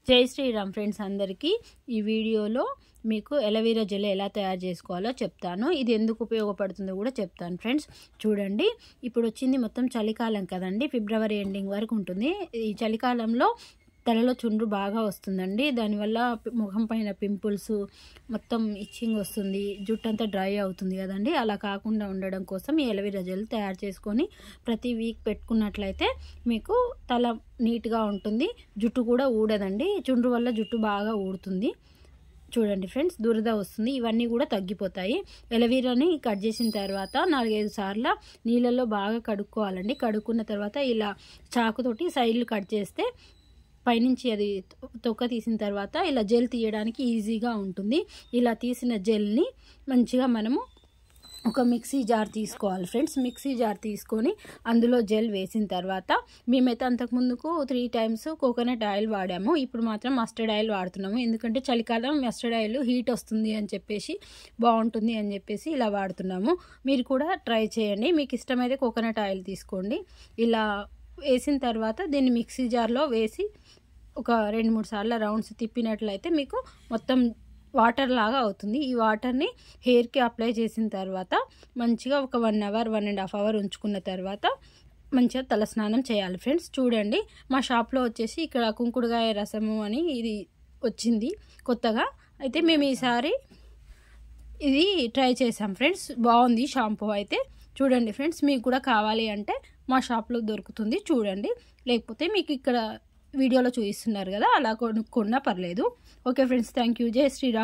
జై శ్రీరామ్ ఫ్రెండ్స్ అందరికీ ఈ వీడియోలో మీకు ఎలవీరా జెల్ ఎలా తయారు చేసుకోవాలో చెప్తాను. ఇది ఎందుకు ఉపయోగపడుతుందో కూడా చెప్తాను ఫ్రెండ్స్. చూడండి, ఇప్పుడు వచ్చింది మొత్తం చలికాలం కదండి, ఫిబ్రవరి ఎండింగ్ వరకు ఉంటుంది. ఈ చలికాలంలో తలలో చుండ్రు బాగా వస్తుందండి. దానివల్ల ముఖం పైన పింపుల్స్, మొత్తం ఇచ్చింగ్ వస్తుంది, జుట్టు అంతా డ్రై అవుతుంది కదండి. అలా కాకుండా ఉండడం కోసం ఈ ఎలవీరా జెల్ తయారు చేసుకొని ప్రతి వీక్ పెట్టుకున్నట్లయితే మీకు తల నీట్గా ఉంటుంది, జుట్టు కూడా ఊడదండి. చుండ్రు వల్ల జుట్టు బాగా ఊడుతుంది. చూడండి ఫ్రెండ్స్, దురద వస్తుంది, ఇవన్నీ కూడా తగ్గిపోతాయి. ఎలవీరాని కట్ చేసిన తర్వాత 4-5 సార్లు నీళ్ళల్లో బాగా కడుక్కోవాలండి. కడుక్కున్న తర్వాత ఇలా చాకుతోటి సైడ్లు కట్ చేస్తే పైనుంచి అది తొక్క తీసిన తర్వాత ఇలా జెల్ తీయడానికి ఈజీగా ఉంటుంది. ఇలా తీసిన జెల్ని మంచిగా మనము ఒక మిక్సీ జార్ తీసుకోవాలి ఫ్రెండ్స్. మిక్సీ జార్ తీసుకొని అందులో జెల్ వేసిన తర్వాత, మేమైతే అంతకుముందుకు 3 టైమ్స్ కోకోనట్ ఆయిల్ వాడాము. ఇప్పుడు మాత్రం మస్టర్డ్ ఆయిల్ వాడుతున్నాము. ఎందుకంటే చలికాలం మస్టర్డ్ ఆయిల్ హీట్ వస్తుంది అని చెప్పేసి, బాగుంటుంది అని చెప్పేసి ఇలా వాడుతున్నాము. మీరు కూడా ట్రై చేయండి. మీకు ఇష్టమైతే కోకోనట్ ఆయిల్ తీసుకోండి. ఇలా వేసిన తర్వాత దీన్ని మిక్సీ జార్లో వేసి ఒక 2-3 సార్లు రౌండ్స్ తిప్పినట్లయితే మీకు మొత్తం వాటర్ లాగా అవుతుంది. ఈ వాటర్ని హెయిర్కి అప్లై చేసిన తర్వాత మంచిగా ఒక 1 అవర్ 1.5 అవర్ ఉంచుకున్న తర్వాత మంచిగా తలస్నానం చేయాలి ఫ్రెండ్స్. చూడండి, మా షాప్లో వచ్చేసి ఇక్కడ కుంకుడుగాయ రసము అని ఇది వచ్చింది కొత్తగా. అయితే మేము ఈసారి ఇది ట్రై చేసాం ఫ్రెండ్స్. బాగుంది షాంపూ అయితే. చూడండి ఫ్రెండ్స్, మీకు కూడా కావాలి అంటే మా షాప్లో దొరుకుతుంది, చూడండి. లేకపోతే మీకు ఇక్కడ వీడియోలో చూపిస్తున్నారు కదా, అలా కొనుక్కున్నా పర్లేదు. Okay friends, thank you. జై శ్రీరామ్.